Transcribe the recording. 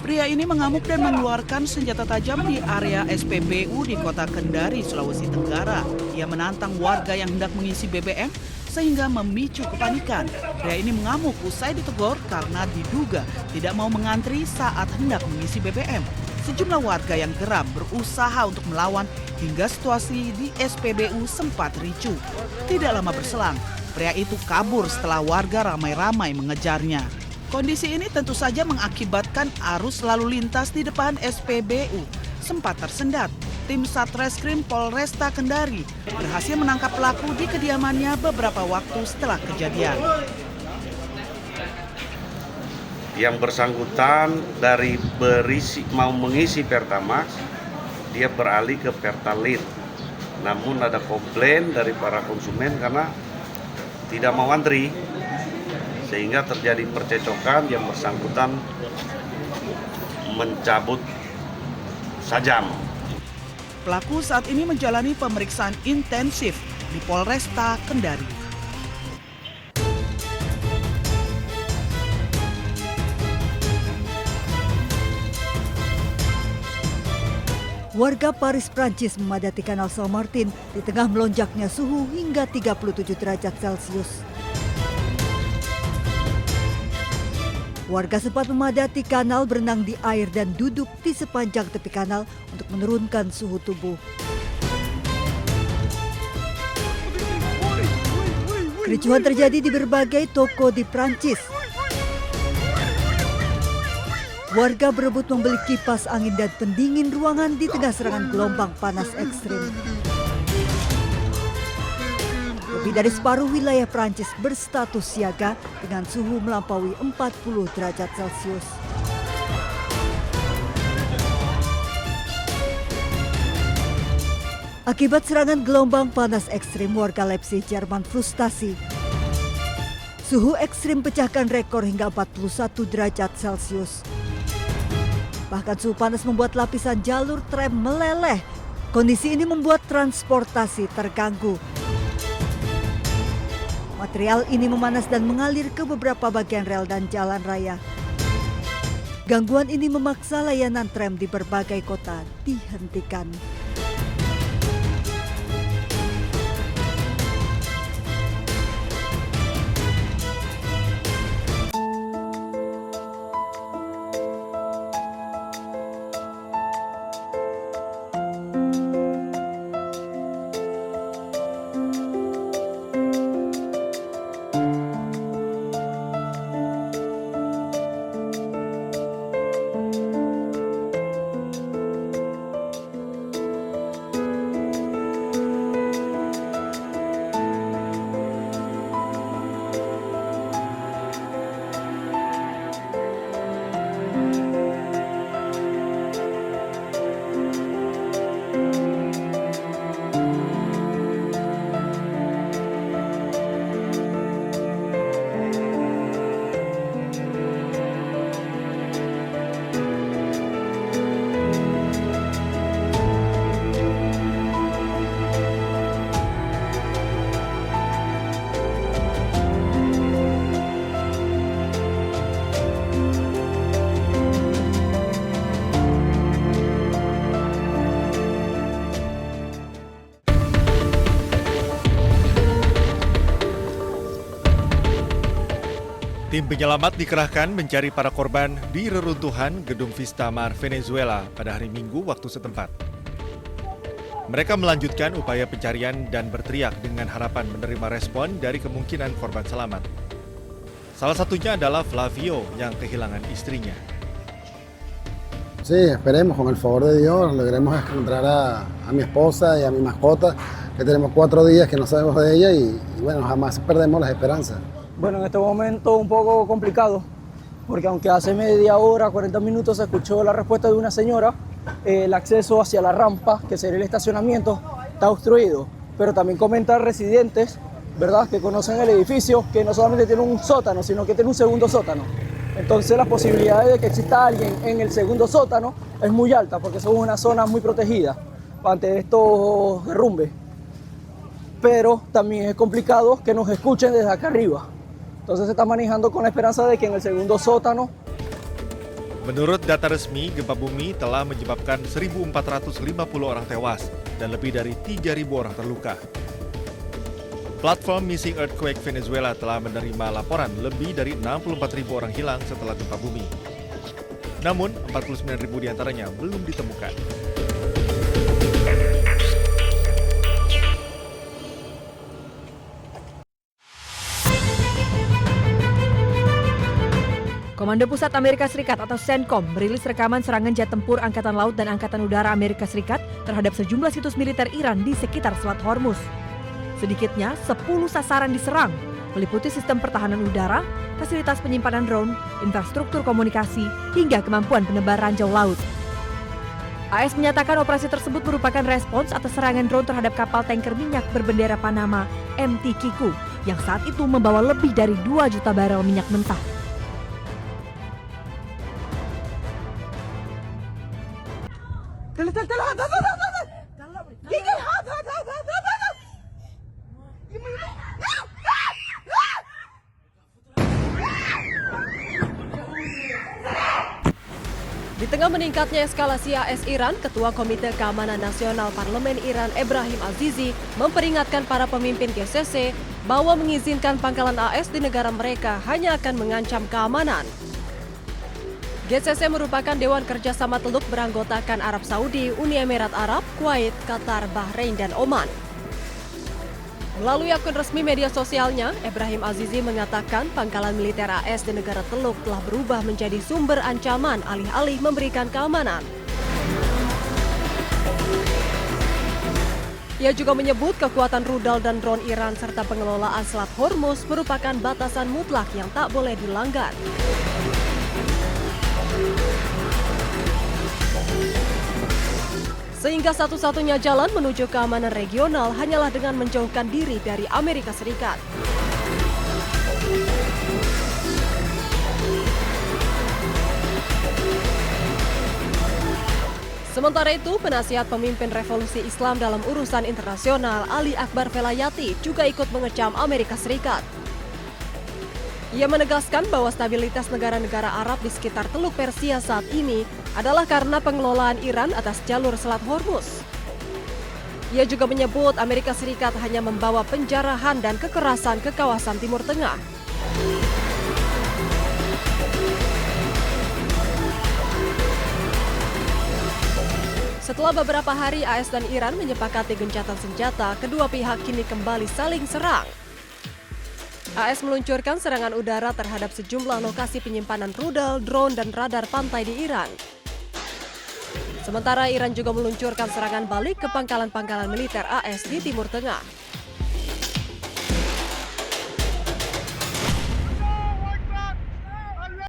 Pria ini mengamuk dan mengeluarkan senjata tajam di area SPBU di kota Kendari, Sulawesi Tenggara. Ia menantang warga yang hendak mengisi BBM sehingga memicu kepanikan. Pria ini mengamuk usai ditegur karena diduga tidak mau mengantri saat hendak mengisi BBM. Sejumlah warga yang geram berusaha untuk melawan hingga situasi di SPBU sempat ricuh. Tidak lama berselang, pria itu kabur setelah warga ramai-ramai mengejarnya. Kondisi ini tentu saja mengakibatkan arus lalu lintas di depan SPBU sempat tersendat. Tim Satreskrim Polresta Kendari berhasil menangkap pelaku di kediamannya beberapa waktu setelah kejadian. Yang bersangkutan dari mau mengisi Pertamax, dia beralih ke Pertalite. Namun ada komplain dari para konsumen karena tidak mau antri, sehingga terjadi percecokan. Yang bersangkutan mencabut sajam. Pelaku saat ini menjalani pemeriksaan intensif di Polresta Kendari. Warga Paris, Prancis memadati Kanal Saint Martin di tengah melonjaknya suhu hingga 37 derajat Celcius. Warga sempat memadati kanal, berenang di air dan duduk di sepanjang tepi kanal untuk menurunkan suhu tubuh. Kericuhan terjadi di berbagai toko di Prancis. Warga berebut membeli kipas angin dan pendingin ruangan di tengah serangan gelombang panas ekstrim. Lebih dari separuh wilayah Prancis berstatus siaga dengan suhu melampaui 40 derajat Celcius. Akibat serangan gelombang panas ekstrim, warga Leipzig, Jerman frustasi. Suhu ekstrim pecahkan rekor hingga 41 derajat Celcius. Bahkan suhu panas membuat lapisan jalur tram meleleh. Kondisi ini membuat transportasi terganggu. Material ini memanas dan mengalir ke beberapa bagian rel dan jalan raya. Gangguan ini memaksa layanan tram di berbagai kota dihentikan. Tim penyelamat dikerahkan mencari para korban di reruntuhan Gedung Vistamar Venezuela pada hari Minggu waktu setempat. Mereka melanjutkan upaya pencarian dan berteriak dengan harapan menerima respon dari kemungkinan korban selamat. Salah satunya adalah Flavio yang kehilangan istrinya. Sí, esperemos con el favor de Dios logremos encontrar a mi esposa y a mi mascota, que tenemos 4 días que no sabemos de ella y bueno, jamás perdemos las esperanzas. Bueno, en este momento un poco complicado, porque aunque hace media hora, 40 minutos se escuchó la respuesta de una señora, el acceso hacia la rampa, que sería el estacionamiento, está obstruido. Pero también comentan residentes, ¿verdad?, que conocen el edificio, que no solamente tiene un sótano, sino que tiene un segundo sótano. Entonces las posibilidades de que exista alguien en el segundo sótano es muy alta, porque somos una zona muy protegida ante estos derrumbes. pero también es complicado que nos escuchen desde acá arriba. Entonces se está manejando con la esperanza de que en el segundo sótano. Menurut data resmi, gempa bumi telah menyebabkan 1.450 orang tewas dan lebih dari 3.000 orang terluka. Platform Missing Earthquake Venezuela telah menerima laporan lebih dari 64.000 orang hilang setelah gempa bumi. Namun, 49.000 diantaranya belum ditemukan. Komando Pusat Amerika Serikat atau CENTCOM merilis rekaman serangan jet tempur Angkatan Laut dan Angkatan Udara Amerika Serikat terhadap sejumlah situs militer Iran di sekitar Selat Hormuz. Sedikitnya 10 sasaran diserang, meliputi sistem pertahanan udara, fasilitas penyimpanan drone, infrastruktur komunikasi, hingga kemampuan penebar ranjau laut. AS menyatakan operasi tersebut merupakan respons atas serangan drone terhadap kapal tanker minyak berbendera Panama MT Kiku yang saat itu membawa lebih dari 2 juta barel minyak mentah. Di tengah meningkatnya eskalasi AS Iran, Ketua Komite Keamanan Nasional Parlemen Iran Ebrahim Azizi memperingatkan para pemimpin GCC bahwa mengizinkan pangkalan AS di negara mereka hanya akan mengancam keamanan. GCC merupakan Dewan Kerjasama Teluk beranggotakan Arab Saudi, Uni Emirat Arab, Kuwait, Qatar, Bahrain, dan Oman. Melalui akun resmi media sosialnya, Ebrahim Azizi mengatakan pangkalan militer AS di negara Teluk telah berubah menjadi sumber ancaman alih-alih memberikan keamanan. Ia juga menyebut kekuatan rudal dan drone Iran serta pengelolaan Selat Hormuz merupakan batasan mutlak yang tak boleh dilanggar. Sehingga satu-satunya jalan menuju keamanan regional hanyalah dengan menjauhkan diri dari Amerika Serikat. Sementara itu, penasihat pemimpin revolusi Islam dalam urusan internasional Ali Akbar Velayati juga ikut mengecam Amerika Serikat. Ia menegaskan bahwa stabilitas negara-negara Arab di sekitar Teluk Persia saat ini adalah karena pengelolaan Iran atas jalur Selat Hormuz. Ia juga menyebut Amerika Serikat hanya membawa penjarahan dan kekerasan ke kawasan Timur Tengah. Setelah beberapa hari AS dan Iran menyepakati gencatan senjata, kedua pihak kini kembali saling serang. AS meluncurkan serangan udara terhadap sejumlah lokasi penyimpanan rudal, drone, dan radar pantai di Iran. Sementara Iran juga meluncurkan serangan balik ke pangkalan-pangkalan militer AS di Timur Tengah.